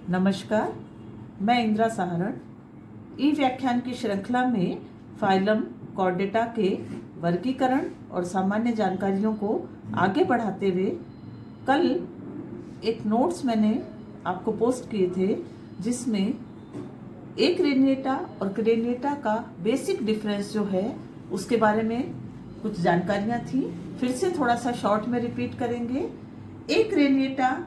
नमस्कार, मैं इंदिरा सहारण। ई व्याख्यान की श्रृंखला में फाइलम कॉर्डेटा के वर्गीकरण और सामान्य जानकारियों को आगे बढ़ाते हुए कल एक नोट्स मैंने आपको पोस्ट किए थे जिसमें एक क्रेनिएटा और क्रेनिएटा का बेसिक डिफरेंस जो है उसके बारे में कुछ जानकारियां थी। फिर से थोड़ा सा शॉर्ट में रिपीट करेंगे। एक craniata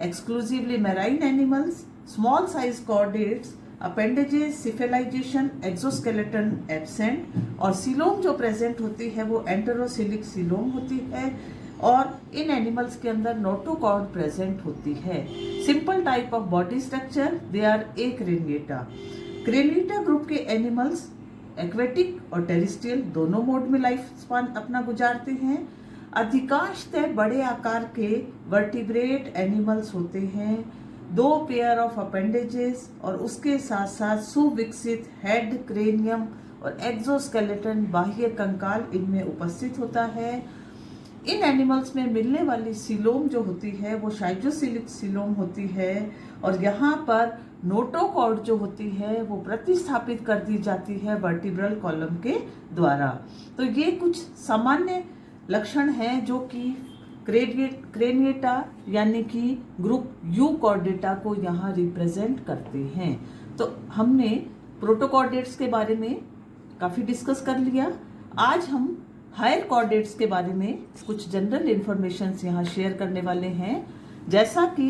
exclusively marine animals, small size chordates, appendages, cephalization, exoskeleton absent और सीलोम जो प्रेजेंट होती है वो एंटेरोसिलिक सीलोम होती है और इन एनिमल्स के अंदर नोटोकॉर्ड प्रेजेंट होती है। Simple type of body structure, they are a Craniata. Craniata group के एनिमल्स एक्वेटिक और टेरेस्ट्रियल दोनों मोड में लाइफ स्पान अपना गुजारते हैं। अधिकांशतः बड़े आकार के वर्टिब्रेट एनिमल्स होते हैं, 2 पेयर ऑफ अपेंडेजेस और उसके साथ साथ सुविकसित हेड, क्रेनियम और एक्सोस्केलेटन बाह्य कंकाल इनमें उपस्थित होता है। इन एनिमल्स में मिलने वाली सीलोम जो होती है वो शाइजोसिलिक सीलोम होती है और यहाँ पर नोटोकॉर्ड जो होती है वो प्रतिस्थापित कर दी जाती है वर्टिब्रल कॉलम के द्वारा। तो ये कुछ सामान्य लक्षण हैं जो कि क्रेनिएटा यानी कि ग्रुप यू कॉर्डेटा को यहाँ रिप्रेजेंट करते हैं। तो हमने प्रोटोकॉर्डेट्स के बारे में काफ़ी डिस्कस कर लिया। आज हम हायर कॉर्डेट्स के बारे में कुछ जनरल इंफॉर्मेशन यहाँ शेयर करने वाले हैं। जैसा कि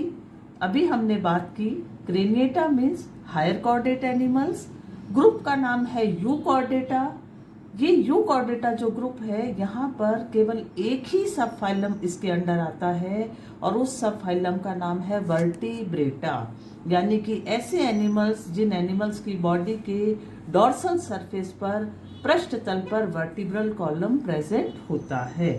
अभी हमने बात की, Craniata means higher chordate animals. Group का नाम है यू कॉर्डेटा। ये यू कॉर्डेटा जो ग्रुप है यहाँ पर केवल एक ही सब फाइलम इसके अंडर आता है और उस सब फाइलम का नाम है वर्टिब्रेटा, यानी कि ऐसे एनिमल्स जिन एनिमल्स की बॉडी के डॉर्सल सरफेस पर पृष्ठ तल पर वर्टिब्रल कॉलम प्रेजेंट होता है।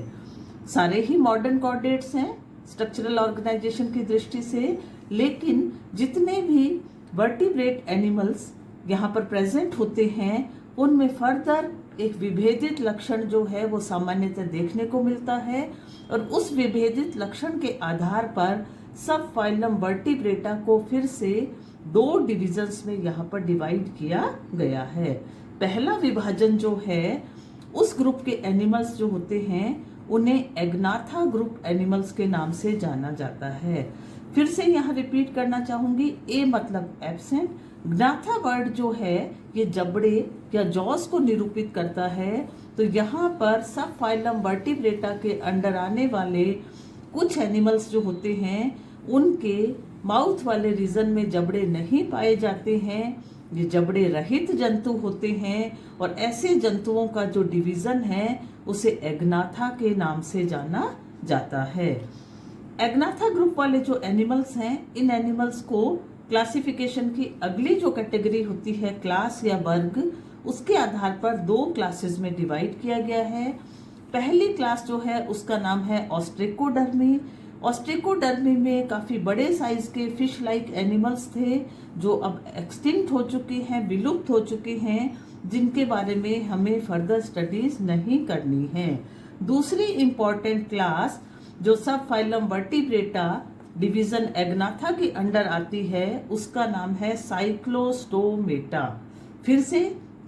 सारे ही मॉडर्न कॉर्डेट्स हैं स्ट्रक्चरल ऑर्गेनाइजेशन की दृष्टि से, लेकिन जितने भी वर्टिब्रेट एनिमल्स यहाँ पर प्रेजेंट होते हैं उनमें फर्दर एक विभेदित लक्षण जो है वो सामान्यतः देखने को मिलता है और उस विभेदित लक्षण के आधार पर सब फाइलम वर्टिब्रेटा को फिर से 2 डिविजन्स में यहाँ पर डिवाइड किया गया है। पहला विभाजन जो है उस ग्रुप के एनिमल्स जो होते हैं उन्हें एग्नाथा ग्रुप एनिमल्स के नाम से जाना जाता है। फिर से यहाँ रिपीट करना चाहूंगी, ए मतलब एब्सेंट। ग्नाथा वर्ड जो है ये जबड़े या जॉस को निरूपित करता है। तो यहाँ पर सब फाइलम वर्टिब्रेटा के अंडर आने वाले कुछ एनिमल्स जो होते हैं उनके माउथ वाले रीजन में जबड़े नहीं पाए जाते हैं। ये जबड़े रहित जंतु होते हैं और ऐसे जंतुओं का जो डिवीजन है उसे एग्नाथा के नाम से जाना जाता है। एग्नाथा ग्रुप वाले जो एनिमल्स हैं, इन एनिमल्स को क्लासिफिकेशन की अगली जो कैटेगरी होती है क्लास या वर्ग, उसके आधार पर 2 क्लासेस में डिवाइड किया गया है। पहली क्लास जो है उसका नाम है ऑस्ट्रिकोडर्मी। ऑस्ट्रिकोडर्मी में काफी बड़े साइज के फिश लाइक एनिमल्स थे जो अब एक्सटिंक्ट हो चुके हैं, विलुप्त हो चुके हैं, जिनके बारे में हमें फर्दर स्टडीज नहीं करनी है। दूसरी इंपॉर्टेंट क्लास जो सब फाइलम वर्टिब्रेटा डिवीजन एग्नाथा के अंडर आती है उसका नाम है साइक्लोस्टोमेटा। फिर से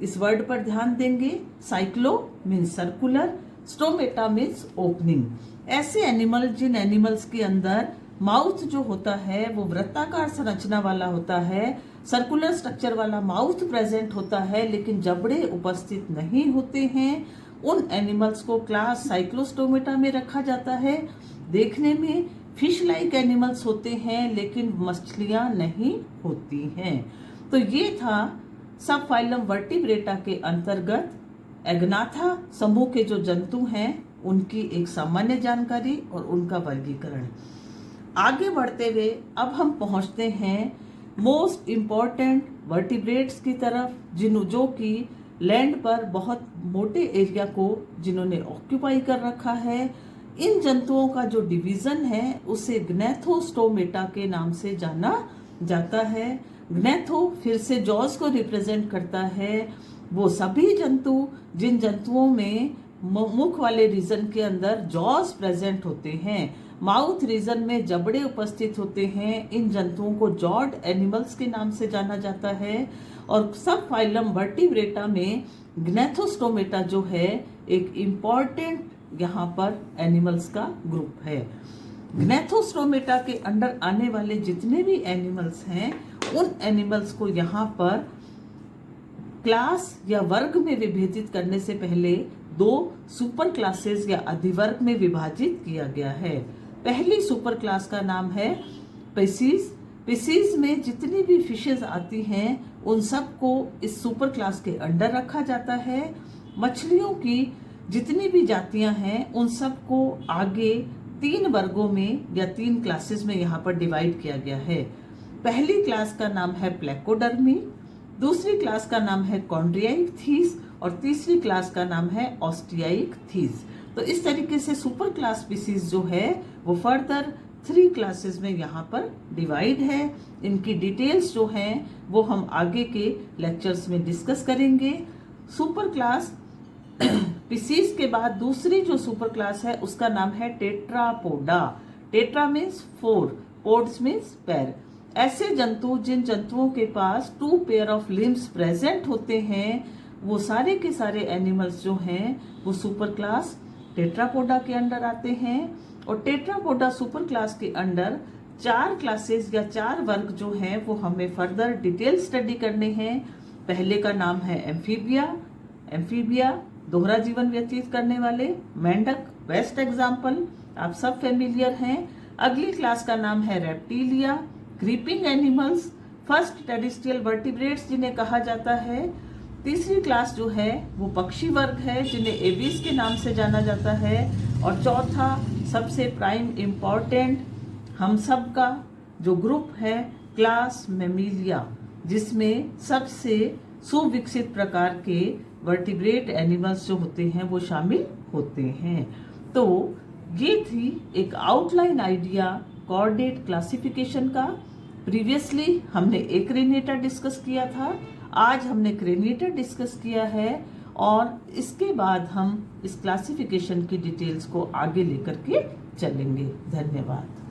इस वर्ड पर ध्यान देंगे। Cyclo means circular, stomata means opening. ऐसे एनिमल जिन एनिमल्स के अंदर माउथ जो होता है वो वृत्ताकार संरचना वाला होता है, सर्कुलर स्ट्रक्चर वाला माउथ प्रेजेंट होता है लेकिन जबड़े उपस्थित नहीं होते हैं, उन एनिमल्स को क्लास साइक्लोस्टोमेटा में रखा जाता है। देखने में फिश लाइक एनिमल्स होते हैं लेकिन मछलियां नहीं होती हैं। तो ये था सब फाइलम वर्टिब्रेटा के अंतर्गत एग्नाथा समूह के जो जंतु हैं उनकी एक सामान्य जानकारी और उनका वर्गीकरण। आगे बढ़ते हुए अब हम पहुंचते हैं मोस्ट इम्पॉर्टेंट वर्टिब्रेट्स की तरफ, जो कि लैंड पर बहुत मोटे एरिया को जिन्होंने ऑक्यूपाई कर रखा है। इन जंतुओं का जो डिवीजन है उसे ग्नैथोस्टोमेटा के नाम से जाना जाता है। ग्नैथो फिर से जॉस को रिप्रेजेंट करता है। वो सभी जंतु जिन जंतुओं में मुख वाले रीजन के अंदर जॉस प्रेजेंट होते हैं, माउथ रीजन में जबड़े उपस्थित होते हैं। इन जंतुओं को जॉड एनिमल्स के नाम से जाना जाता है। और सब फाइलम वर्टिब्रेटा में ग्नैथोस्टोमेटा जो है एक इम्पॉर्टेंट यहाँ पर एनिमल्स का ग्रुप है। ग्नैथोस्टोमेटा के अंडर आने वाले जितने भी एनिमल्स हैं उन एनिमल्स को यहाँ पर क्लास या वर्ग में विभेदित करने से पहले दो सुपर क्लासेस या अधिवर्ग में विभाजित किया गया है। पहली सुपर क्लास का नाम है पेसीज। पेसीज में जितनी भी फिशेज आती हैं उन सबको इस सुपर क्लास के अंडर रखा जाता है। मछलियों की जितनी भी जातियां हैं उन सबको आगे 3 वर्गों में या 3 क्लासेस में यहाँ पर डिवाइड किया गया है। पहली क्लास का नाम है प्लेकोडर्मी, दूसरी क्लास का नाम है कॉन्ड्रियाइक्थीस और तीसरी क्लास का नाम है ऑस्टियाइक्थीस। तो इस तरीके से सुपर क्लास स्पीसीज जो है वो फर्दर 3 क्लासेस में यहाँ पर डिवाइड है। इनकी डिटेल्स जो हैं वो हम आगे के लेक्चर्स में डिस्कस करेंगे। सुपर क्लास स्पीसीज के बाद दूसरी जो सुपर क्लास है उसका नाम है Tetrapoda. Tetra means 4, pods means पैर। ऐसे जंतु जिन जंतुओं के पास 2 पेयर ऑफ लिम्स प्रेजेंट होते हैं वो सारे के सारे एनिमल्स जो हैं वो सुपर क्लास टेट्रापोडा के अंडर आते हैं। और टेट्रापोडा सुपर क्लास के अंडर 4 क्लासेस या 4 वर्ग जो हैं वो हमें फर्दर डिटेल स्टडी करने हैं। पहले का नाम है एम्फीबिया। एम्फीबिया दोहरा जीवन व्यतीत करने वाले। मेंढक बेस्ट एग्जाम्पल, आप सब फेमिलियर हैं। अगली क्लास का नाम है reptilia, creeping animals, first terrestrial vertebrates जिन्हें कहा जाता है। तीसरी क्लास जो है वो पक्षी वर्ग है जिन्हें एविस के नाम से जाना जाता है। और चौथा सबसे प्राइम इम्पॉर्टेंट हम सब का जो ग्रुप है क्लास मेमिलिया, जिसमें सबसे सुविकसित प्रकार के वर्टिब्रेट एनिमल्स जो होते हैं वो शामिल होते हैं। तो ये थी एक आउटलाइन आइडिया कॉर्डेट क्लासिफिकेशन का। प्रीवियसली हमने एक्रेनिएटा डिस्कस किया था, आज हमने क्रेनिएटा डिस्कस किया है और इसके बाद हम इस क्लासिफिकेशन की डिटेल्स को आगे लेकर के चलेंगे। धन्यवाद।